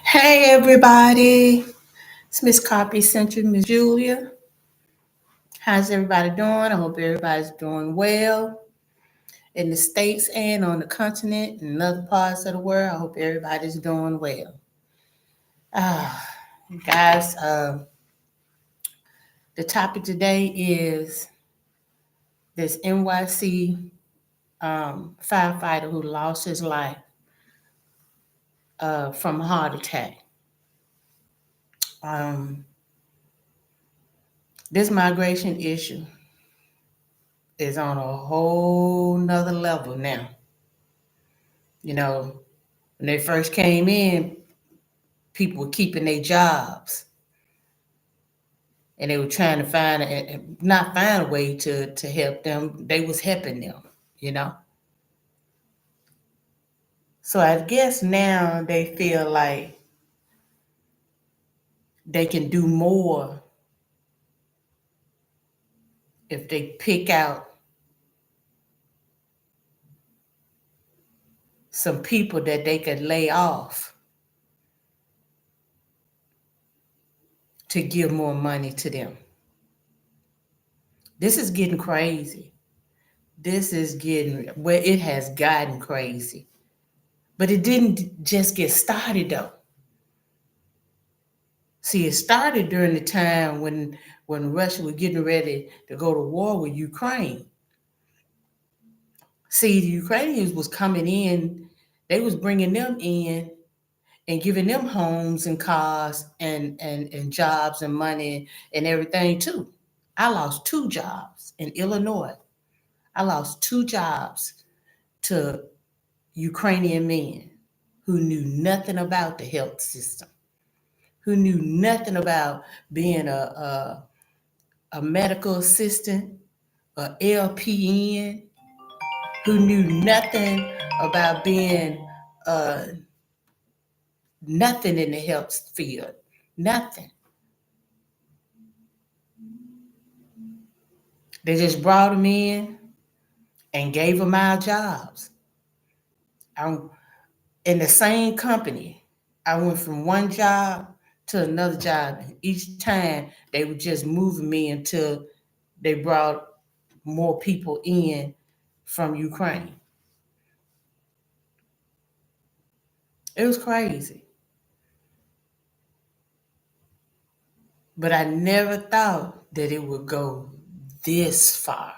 Hey everybody, it's Miss Copy Central, Miss Julia. How's everybody doing? I hope everybody's doing well in the States and on the continent and other parts of the world. I hope everybody's doing well. Ah, guys, the topic today is this NYC firefighter who lost his life from a heart attack. Um, this migration issue is on a whole nother level now. You know, when they first came in, people were keeping their jobs and they were trying to not find a way to help them. They was helping them, you know. So I guess now they feel like they can do more if they pick out some people that they could lay off to give more money to them. This is getting crazy. This is getting where it has gotten crazy. But it didn't just get started though. See, it started during the time when Russia was getting ready to go to war with Ukraine. See, the Ukrainians was coming in, they was bringing them in and giving them homes and cars and jobs and money and everything too. I lost 2 jobs in Illinois. I lost 2 jobs to Ukrainian men who knew nothing about the health system, who knew nothing about being a medical assistant, a LPN, who knew nothing about being uh, nothing in the health field, nothing. They just brought them in and gave them our jobs. I'm in the same company. I went from one job to another job. Each time they were just moving me until they brought more people in from Ukraine. It was crazy. But I never thought that it would go this far.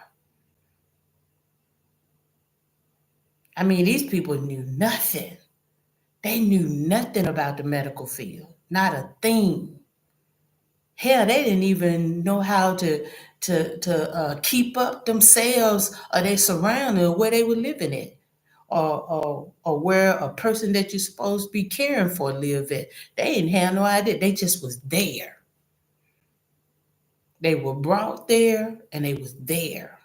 I mean, these people knew nothing. They knew nothing about the medical field, not a thing. Hell, they didn't even know how to keep up themselves or their surroundings or where they were living at. Or where a person that you're supposed to be caring for live at. They didn't have no idea. They just was there. They were brought there and they was there.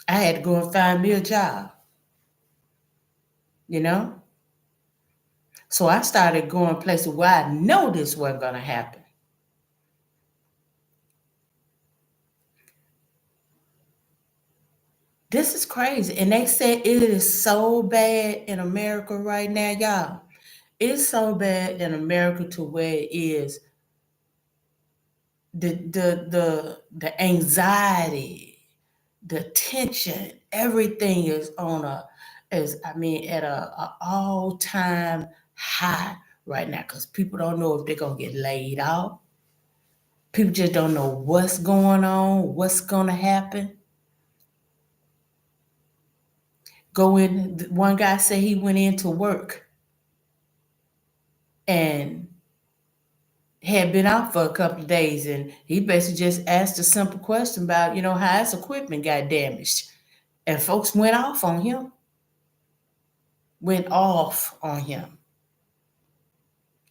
I had to go and find me a job, you know? So I started going places where I know this wasn't gonna happen. This is crazy. And they said it is so bad in America right now, y'all. It's so bad in America to where it is the anxiety, the tension, everything is on at a all-time high right now because people don't know if they're gonna get laid off. People just don't know what's going on, what's gonna happen. One guy said he went into work and had been out for a couple of days and he basically just asked a simple question about, how his equipment got damaged. And folks went off on him.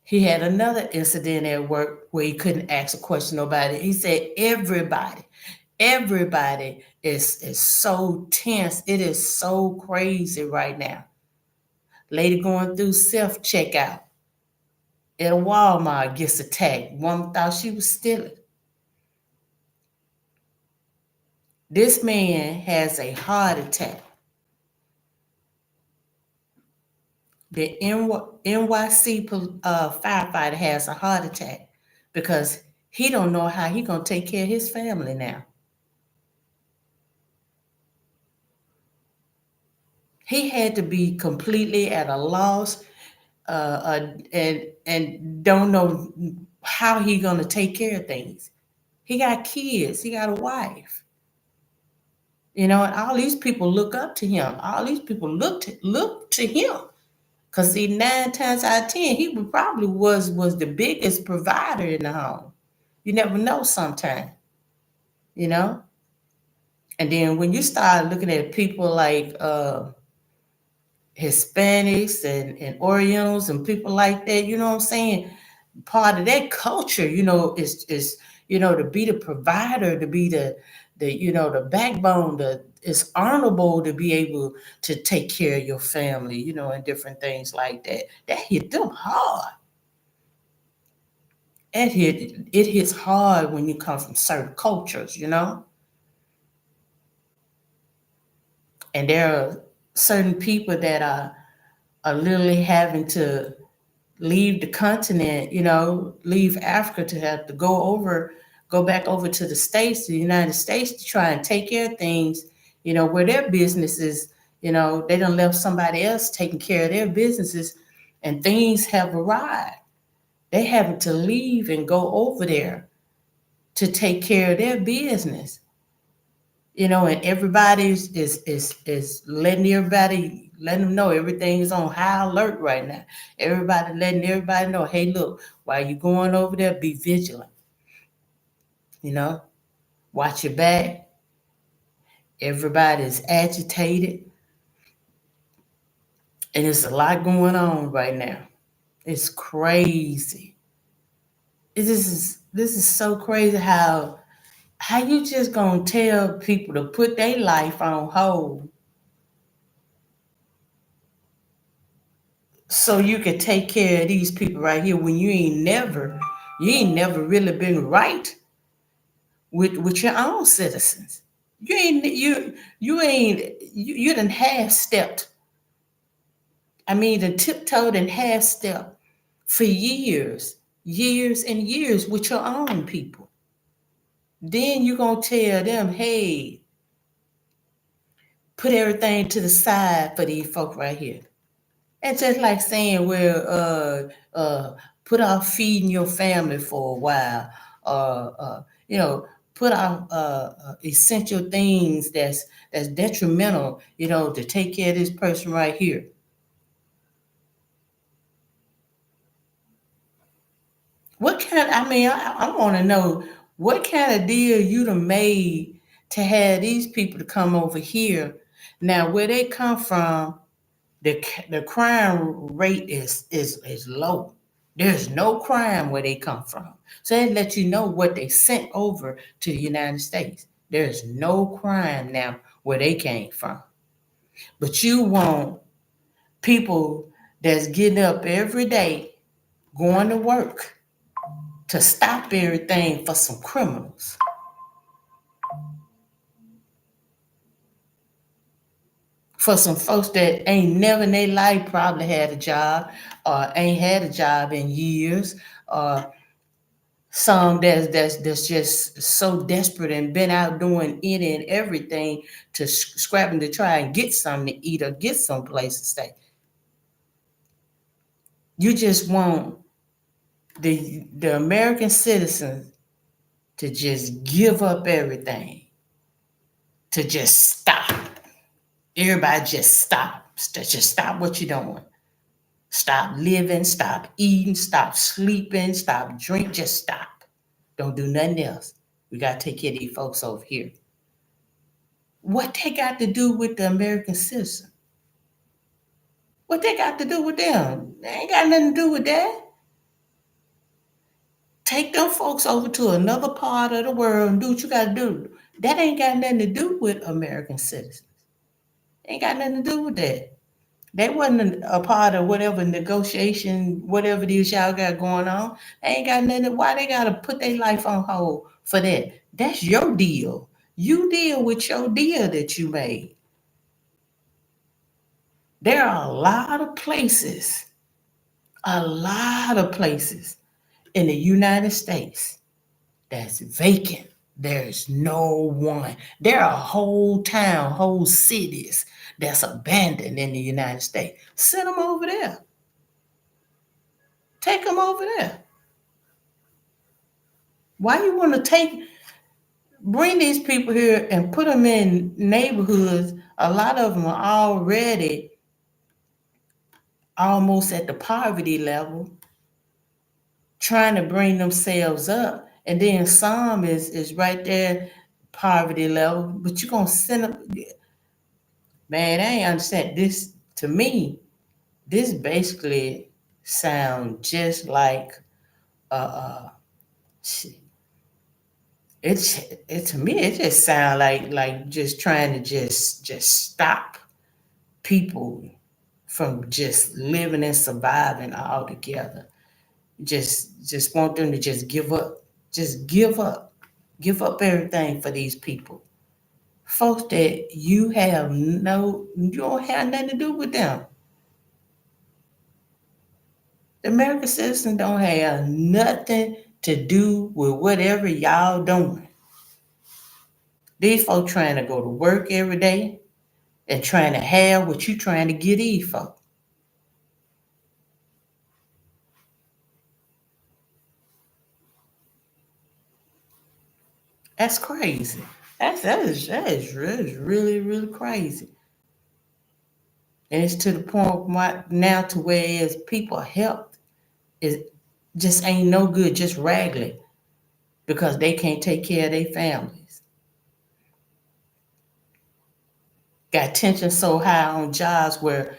He had another incident at work where he couldn't ask a question nobody. He said everybody is so tense. It is so crazy right now. Lady going through self-checkout at a Walmart gets attacked. One thought she was stealing. This man has a heart attack. The NYC firefighter has a heart attack because he don't know how he gonna take care of his family now. He had to be completely at a loss, and don't know how he gonna take care of things. He got kids. He got a wife. And all these people look up to him. All these people look to him. Cause see, 9 times out of 10, he probably was the biggest provider in the home. You never know sometimes, you know? And then when you start looking at people like Hispanics and Orientals and people like that, you know what I'm saying? Part of that culture, is to be the provider, to be the backbone, it's honorable to be able to take care of your family, and different things like that. That hit them hard. It hits hard when you come from certain cultures. And there are certain people that are literally having to leave the continent, leave Africa to have to go back over to the States, the United States, to try and take care of things, where their businesses, they done left somebody else taking care of their businesses, and things have arrived. They having to leave and go over there to take care of their business. And everybody's is letting them know everything is on high alert right now. Everybody letting everybody know, hey, look, while you going over there, be vigilant. You know, watch your back. Everybody's agitated, and it's a lot going on right now. It's crazy. This is so crazy how you just gonna tell people to put their life on hold so you can take care of these people right here when you ain't never really been right with your own citizens. You done half stepped. I mean, the tiptoed and half step for years and years with your own people. Then you gonna tell them, hey, put everything to the side for these folk right here. It's just like saying, well, put off feeding your family for a while, you know, put off essential things that's detrimental, to take care of this person right here. What kind? I mean, I want to know what kind of deal you done made to have these people to come over here. Now, where they come from, the crime rate is low. There's no crime where they come from. So they let you know what they sent over to the United States. There's no crime now where they came from. But you want people that's getting up every day, going to work, to stop everything for some criminals. For some folks that ain't never in their life probably had a job, or ain't had a job in years, or some that's just so desperate and been out doing any and everything to scrapping to try and get something to eat or get some place to stay. You just want the American citizens to just give up everything, to just stop. Everybody just stop. Just stop what you're doing. Stop living, stop eating, stop sleeping, stop drinking. Just stop. Don't do nothing else. We got to take care of these folks over here. What they got to do with the American citizen? What they got to do with them? They ain't got nothing to do with that. Take them folks over to another part of the world and do what you got to do. That ain't got nothing to do with American citizens. Ain't got nothing to do with that. They wasn't a part of whatever negotiation, whatever it is y'all got going on. They ain't got nothing. Why they got to put their life on hold for that? That's your deal. You deal with your deal that you made. There are a lot of places in the United States that's vacant. There's no one. There are whole town, whole cities that's abandoned in the United States. Send them over there. Take them over there. Why you want to bring these people here and put them in neighborhoods? A lot of them are already almost at the poverty level, trying to bring themselves up, and then some is right there poverty level. But you're gonna send them, man. I ain't understand this. To me, this basically sounds just like shit. It to me it just sounds like just trying to just stop people from just living and surviving altogether. Just want them to just give up. Just give up. Give up everything for these people. Folks that you don't have nothing to do with them. The American citizens don't have nothing to do with whatever y'all doing. These folks trying to go to work every day and trying to have what you trying to get these folks. That's crazy. That is really, really crazy. And it's to the point now to where is people health is just ain't no good, just raggedy because they can't take care of their families. Got tension so high on jobs where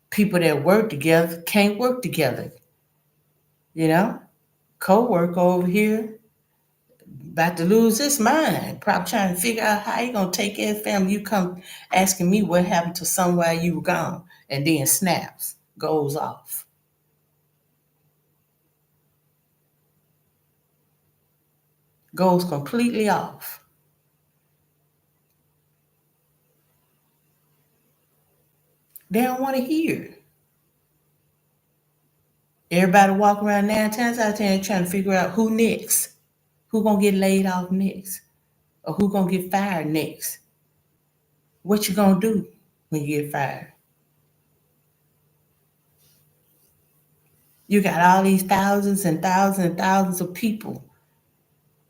people that work together can't work together. You know, co-worker over here about to lose his mind, probably trying to figure out how you gonna take care of family. You come asking me what happened to somewhere you were gone, and then snaps, goes off, goes completely off. They don't want to hear. Everybody walk around 9 times out of 10 trying to figure out who next, who gonna get laid off next, or who gonna get fired next. What you gonna do when you get fired? You got all these thousands and thousands and thousands of people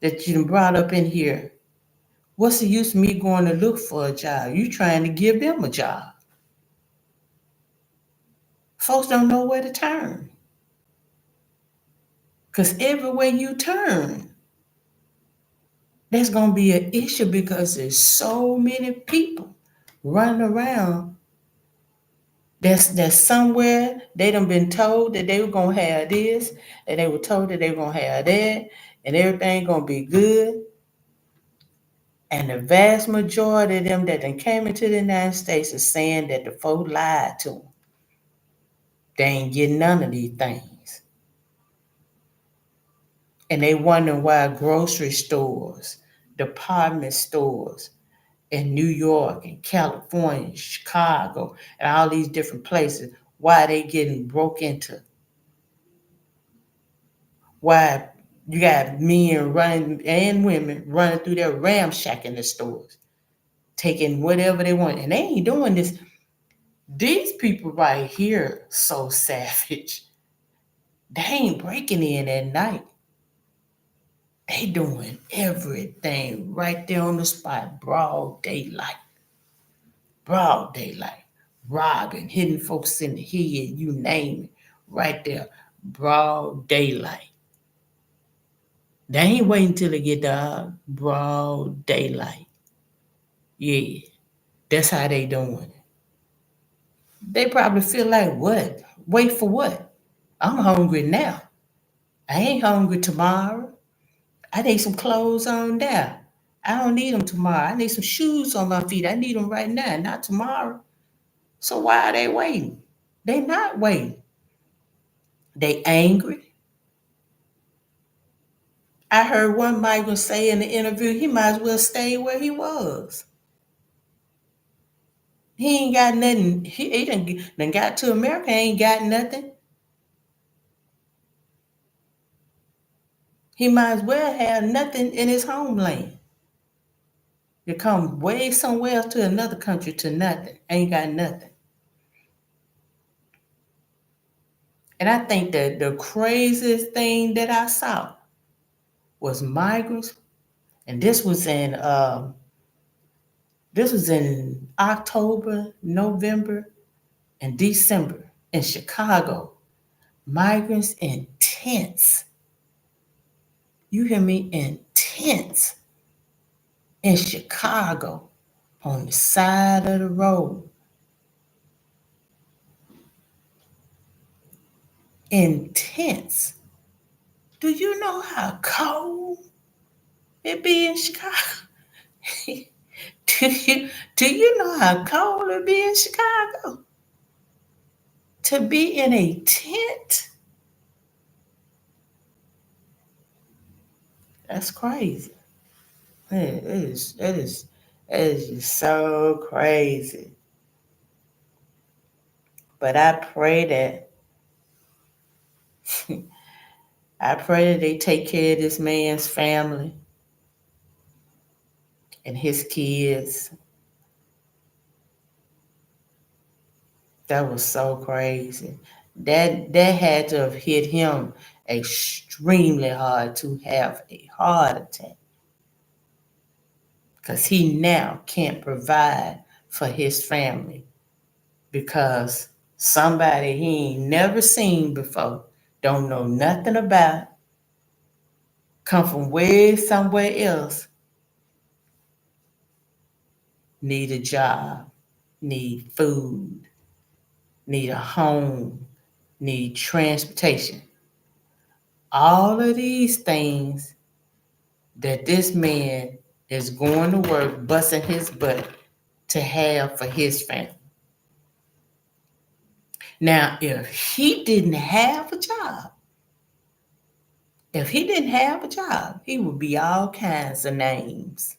that you brought up in here. What's the use of me going to look for a job? You trying to give them a job. Folks don't know where to turn. Because everywhere you turn, there's going to be an issue because there's so many people running around. There's somewhere they done been told that they were going to have this, and they were told that they were going to have that, and everything going to be good. And the vast majority of them that then came into the United States is saying that the folk lied to them. They ain't getting none of these things. And they wondering why grocery stores, department stores in New York and California, Chicago, and all these different places, why they getting broke into. Why you got men running and women running through their ramshacking the stores, taking whatever they want. And they ain't doing this. These people right here so savage. They ain't breaking in at night. They doing everything right there on the spot, broad daylight. Broad daylight. Robbing, hitting folks in the head, you name it. Right there. Broad daylight. They ain't waiting till they get dark. Broad daylight. Yeah. That's how they doing it. They probably feel like what? Wait for what? I'm hungry now. I ain't hungry tomorrow. I need some clothes on now. I don't need them tomorrow. I need some shoes on my feet. I need them right now, not tomorrow. So why are they waiting? They not waiting. They angry. I heard one migrant say in the interview he might as well stay where he was. He ain't got nothing. He done got to America, ain't got nothing. He might as well have nothing in his homeland. You come way somewhere else to another country to nothing. Ain't got nothing. And I think that the craziest thing that I saw was migrants, and this was in October, November, and December in Chicago. Migrants in tents. You hear me? In tents in Chicago on the side of the road. In tents. Do you know how cold it be in Chicago? Do you know how cold it be in Chicago? To be in a tent? That's crazy. It is just so crazy. But I pray that they take care of this man's family and his kids. That was so crazy. That had to have hit him extremely hard to have a heart attack. Because he now can't provide for his family because somebody he ain't never seen before, don't know nothing about, come from way somewhere else, need a job, need food, need a home, need transportation. All of these things that this man is going to work, busting his butt to have for his family. Now, if he didn't have a job, he would be all kinds of names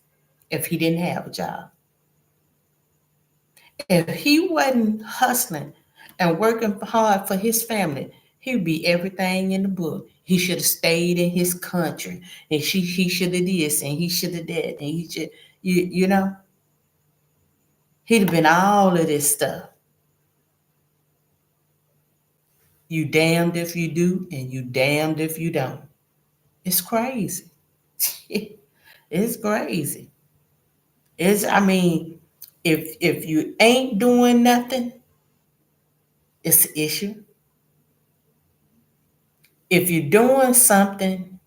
if he didn't have a job. If he wasn't hustling and working hard for his family, he'd be everything in the book. He should have stayed in his country, and he should have this, and he should have that, and he should, you know, he'd have been all of this stuff. You damned if you do, and you damned if you don't. It's crazy. It's crazy. I mean, if you ain't doing nothing, it's an issue. If you're doing something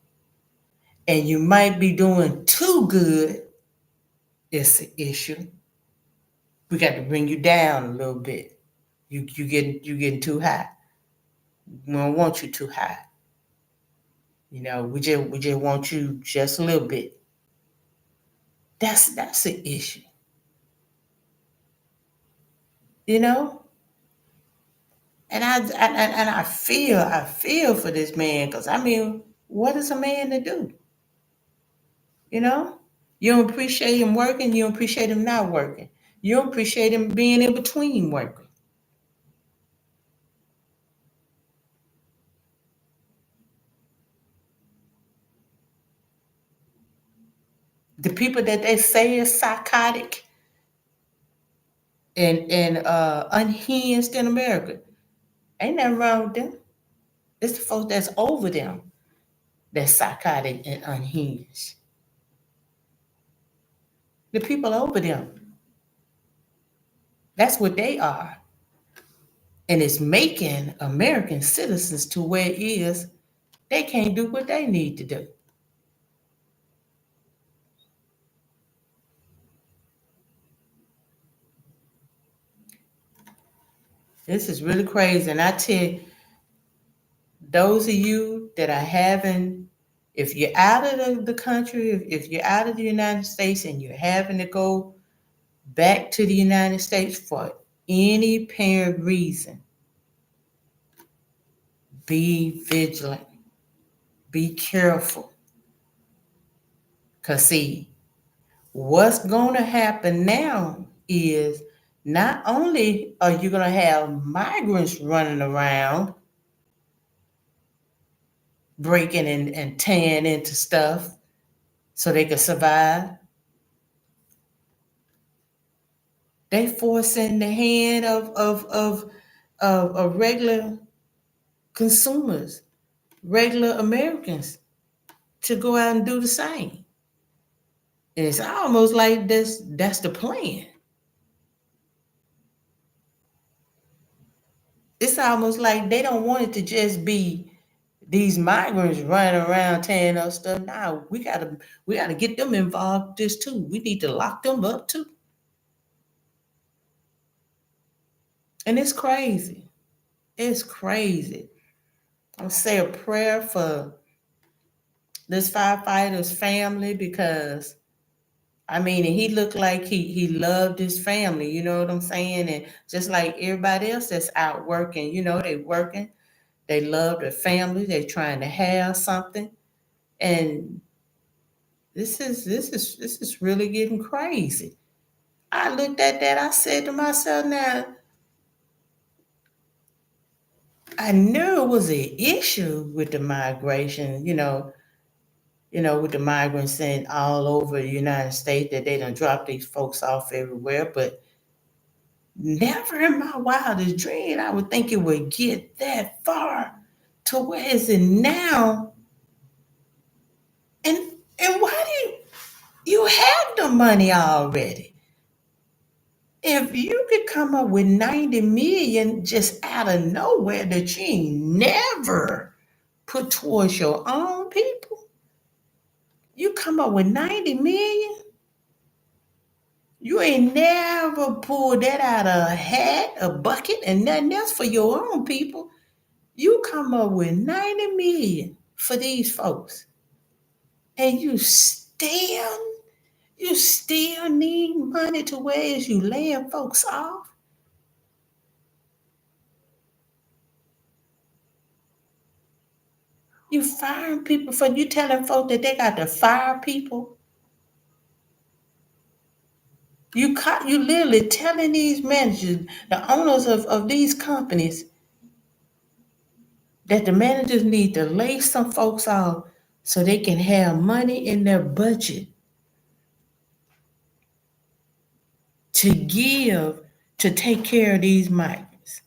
and you might be doing too good, it's an issue. We got to bring you down a little bit. You getting too high. We don't want you too high. We just want you just a little bit. That's an issue. You know? And I feel for this man because I mean, what is a man to do? You know, you don't appreciate him working. You don't appreciate him not working. You don't appreciate him being in between working. The people that they say is psychotic and unhinged in America, ain't nothing wrong with them. It's the folks that's over them that's psychotic and unhinged. The people over them, that's what they are. And it's making American citizens to where it is they can't do what they need to do. This is really crazy. And I tell you, those of you that are having, if you're out of the country, if you're out of the United States and you're having to go back to the United States for any apparent reason, be vigilant, be careful. Because, see, what's going to happen now is Not only are you going to have migrants running around breaking and tearing into stuff so they can survive, they forcing the hand of regular consumers, regular Americans, to go out and do the same. And it's almost like that's the plan. It's almost like they don't want it to just be these migrants running around tearing up stuff. Now we gotta get them involved with this too. We need to lock them up too. And it's crazy. It's crazy. I'll say a prayer for this firefighter's family because I mean, and he looked like he loved his family, you know what I'm saying? And just like everybody else that's out working, they working, they love their family, they trying to have something. And this is really getting crazy. I looked at that, I said to myself, now I knew it was an issue with the migration, with the migrants in all over the United States that they done drop these folks off everywhere, but never in my wildest dream I would think it would get that far to where is it now? And and why do you have the money already? If you could come up with 90 million just out of nowhere that you ain't never put towards your own people, you come up with 90 million, you ain't never pulled that out of a hat, a bucket, and nothing else for your own people. You come up with 90 million for these folks, and you still need money to where is you laying folks off. You firing people for you telling folks that they got to fire people. You literally telling these managers, the owners of these companies, that the managers need to lay some folks off so they can have money in their budget to give to take care of these migrants.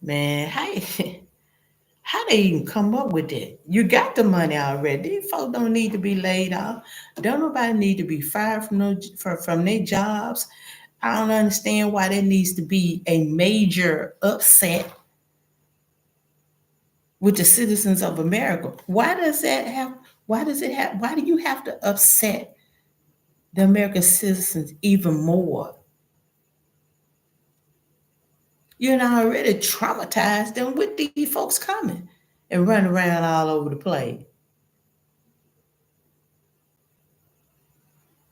Man, how they even come up with that? You got the money already. These folks don't need to be laid off. Don't nobody need to be fired from their jobs. I don't understand why there needs to be a major upset with the citizens of America. Why does that have? Why does it have? Why do you have to upset the American citizens even more? You know, already traumatized them with these folks coming and running around all over the place.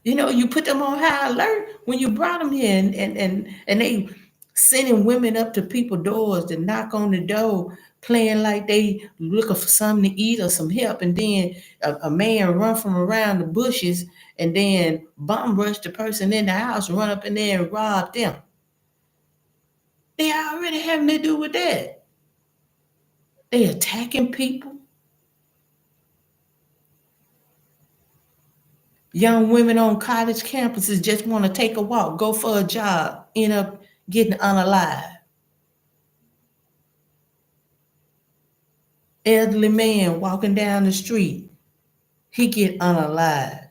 You put them on high alert when you brought them here, and they sending women up to people's doors to knock on the door, playing like they looking for something to eat or some help, and then a man run from around the bushes and then bomb rush the person in the house, run up in there and rob them. They already having to do with that. They attacking people. Young women on college campuses just want to take a walk, go for a job, end up getting unalive. Elderly man walking down the street, he get unalive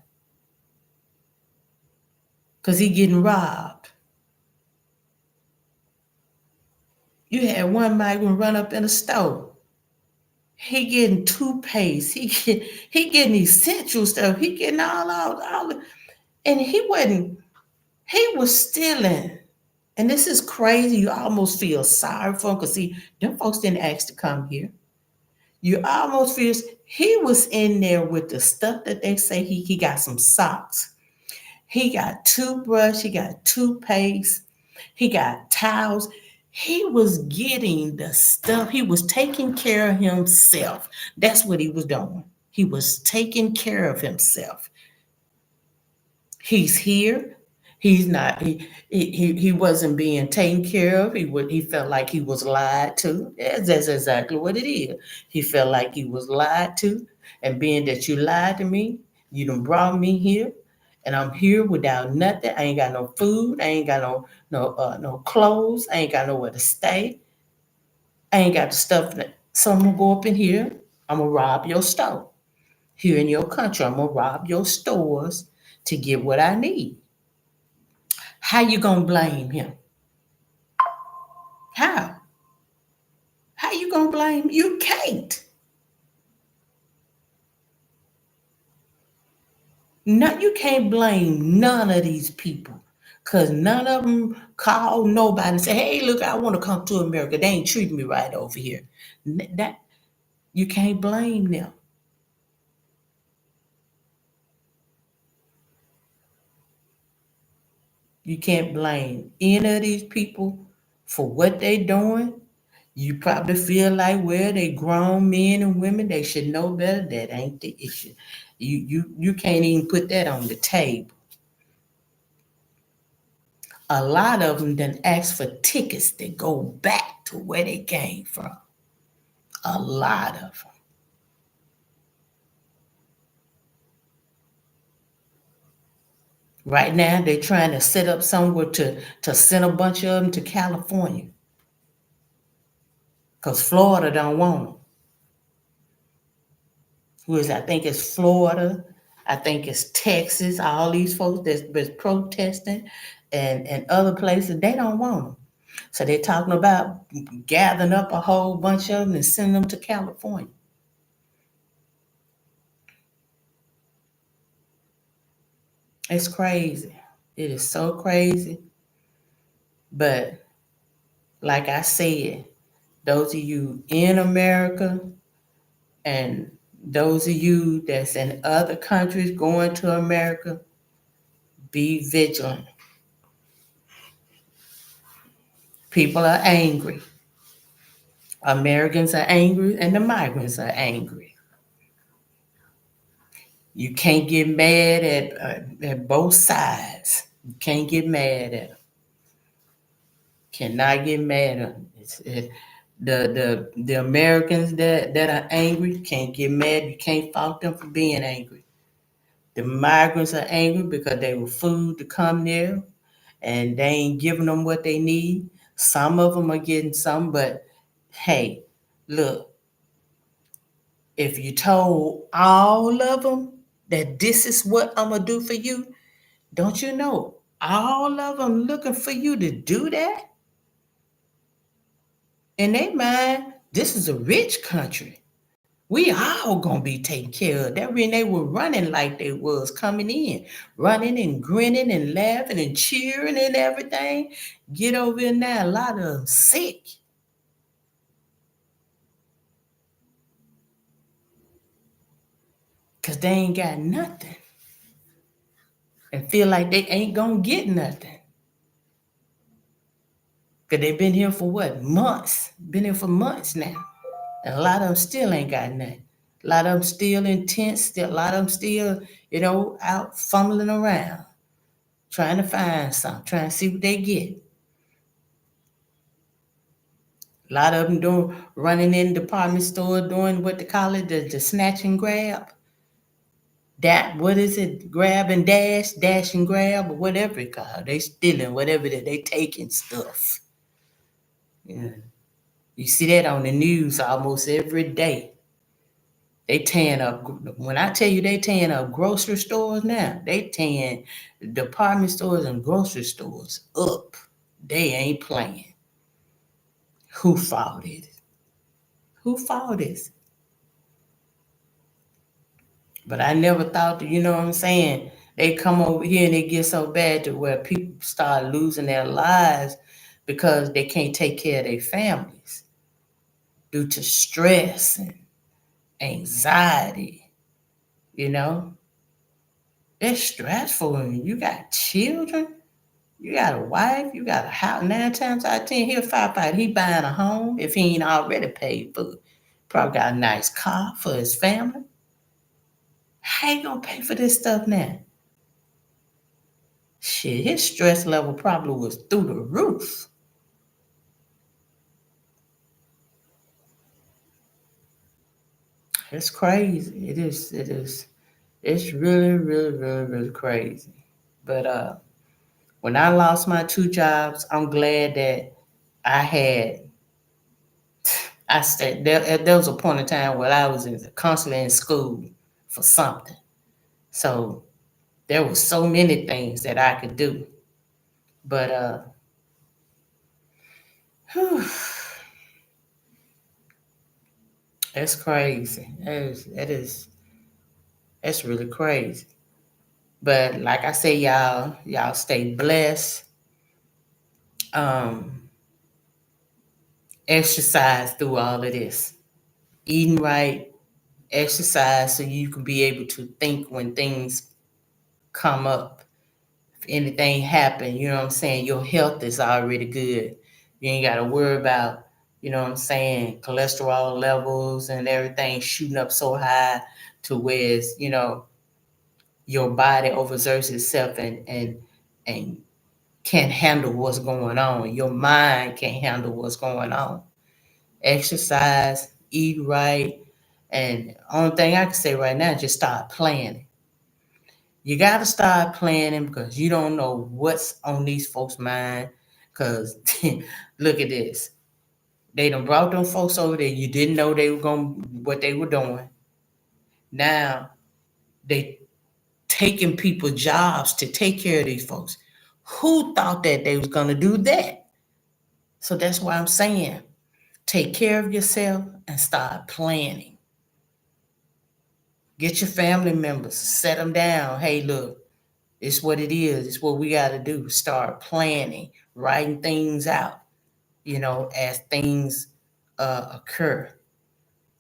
because he getting robbed. You had one migrant run up in a store. He getting toothpaste. He getting essential stuff. He getting all and he was stealing. And this is crazy. You almost feel sorry for him because see, them folks didn't ask to come here. You almost feel he was in there with the stuff that they say he got some socks. He got toothbrush, he got toothpaste, he got towels. He was getting the stuff. He was taking care of himself. That's what he was doing. He was taking care of himself. He's here. He's not. He wasn't being taken care of. He felt like he was lied to. That's exactly what it is. He felt like he was lied to, and being that you lied to me, you done brought me here, and I'm here without nothing. I ain't got no food. I ain't got no clothes. I ain't got nowhere to stay. I ain't got the stuff that. So I'm gonna go up in here. I'm gonna rob your store here in your country. I'm gonna rob your stores to get what I need. How you gonna blame him? How? How you gonna blame him? You can't. No, you can't blame none of these people. Cause none of them call nobody and say, "Hey, look, I want to come to America. They ain't treating me right over here." That you can't blame them. You can't blame any of these people for what they doing. You probably feel like, well, they grown men and women, they should know better. That ain't the issue. You can't even put that on the table. A lot of them then ask for tickets that go back to where they came from. A lot of them. Right now, they're trying to set up somewhere to send a bunch of them to California because Florida don't want them. I think it's Florida, I think it's Texas, all these folks that's been protesting and other places, they don't want them. So they're talking about gathering up a whole bunch of them and sending them to California. It's crazy. It is so crazy. But like I said, those of you in America and those of you that's in other countries going to America, be vigilant. People are angry. Americans are angry and the migrants are angry. You can't get mad at both sides. You can't get mad at them. Cannot get mad at them. The Americans that are angry can't get mad. You can't fault them for being angry. The migrants are angry because they were food to come there and they ain't giving them what they need. Some of them are getting some, but hey, look, if you told all of them that this is what I'm going to do for you, don't you know all of them looking for you to do that? In their mind, this is a rich country. We all gonna be taken care of. That when they were running like they was coming in, running and grinning and laughing and cheering and everything. Get over in there, a lot of them sick. Cause they ain't got nothing. And feel like they ain't gonna get nothing. Cause they been here for what? Months. Been here for months now. And a lot of them still ain't got nothing. A lot of them still intense. Still, a lot of them still, out fumbling around, trying to find something, trying to see what they get. A lot of them doing running in department store doing what they call it, the snatch and grab. That what is it? Grab and dash and grab, or whatever it called. They stealing whatever they taking stuff. Yeah. You see that on the news almost every day. They tearing up. When I tell you they tearing up grocery stores now, they tearing department stores and grocery stores up. They ain't playing. Who fought it? Who fought this? But I never thought that, you know what I'm saying? They come over here and it gets so bad to where people start losing their lives because they can't take care of their families due to stress and anxiety, you know? It's stressful when you got children, you got a wife, you got a house. 9 times out of 10, he'll firefighter. He buying a home if he ain't already paid for it. Probably got a nice car for his family. How you gonna pay for this stuff now? Shit, his stress level probably was through the roof. It's crazy. It is. It is. It's really, really, really, really crazy. But when I lost my two jobs, I'm glad that I had. I stayed there. There was a point in time where I was constantly in school for something. So there was so many things that I could do. But whew, that's crazy. That's really crazy. But like I say, y'all stay blessed. Um, exercise through all of this. Eating right, exercise so you can be able to think when things come up. If anything happen, you know what I'm saying, your health is already good. You ain't gotta worry about, you know what I'm saying, cholesterol levels and everything shooting up so high to where it's, your body overexerts itself and can't handle what's going on. Your mind can't handle what's going on. Exercise, eat right, and only thing I can say right now is just start planning. You got to start planning because you don't know what's on these folks' mind. Because look at this, they done brought them folks over there. You didn't know they were going what they were doing. Now they taking people jobs to take care of these folks. Who thought that they was gonna do that? So that's why I'm saying, take care of yourself and start planning. Get your family members, set them down. Hey, look, it's what it is. It's what we got to do. Start planning, writing things out, as things occur.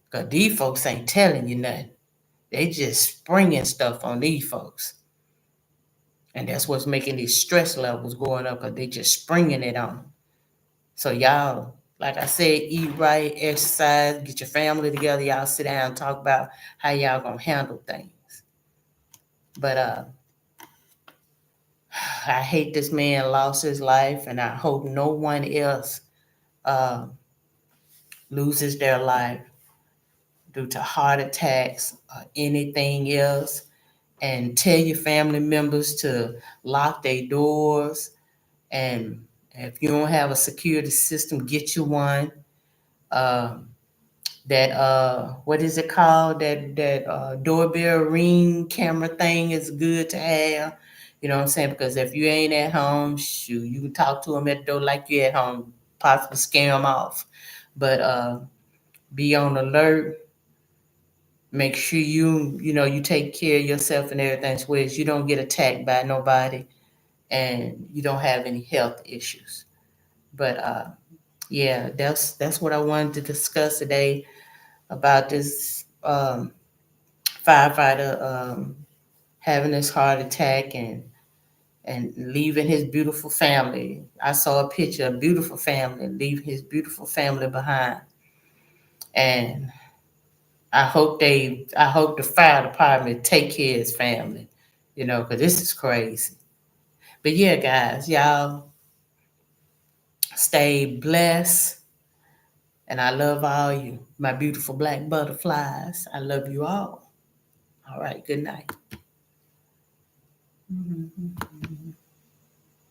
Because these folks ain't telling you nothing. They just springing stuff on these folks. And that's what's making these stress levels going up because they just springing it on 'em. So y'all, like I said, eat right, exercise, get your family together. Y'all sit down and talk about how y'all going to handle things. But I hate this man lost his life, and I hope no one else uh, loses their life due to heart attacks or anything else. And tell your family members to lock their doors. And if you don't have a security system, get you one. Um, that what is it called? That doorbell ring camera thing is good to have. You know what I'm saying? Because if you ain't at home, shoot, you can talk to them at the door like you at home, possibly scare them off. But be on alert. Make sure you take care of yourself and everything, so as you don't get attacked by nobody and you don't have any health issues. But yeah, that's what I wanted to discuss today about this firefighter having this heart attack and leaving his beautiful family. I saw a picture of a beautiful family, leave his beautiful family behind. And I hope the fire department take care of his family, because this is crazy. But yeah, guys, y'all stay blessed. And I love all you, my beautiful black butterflies. I love you all. All right, good night.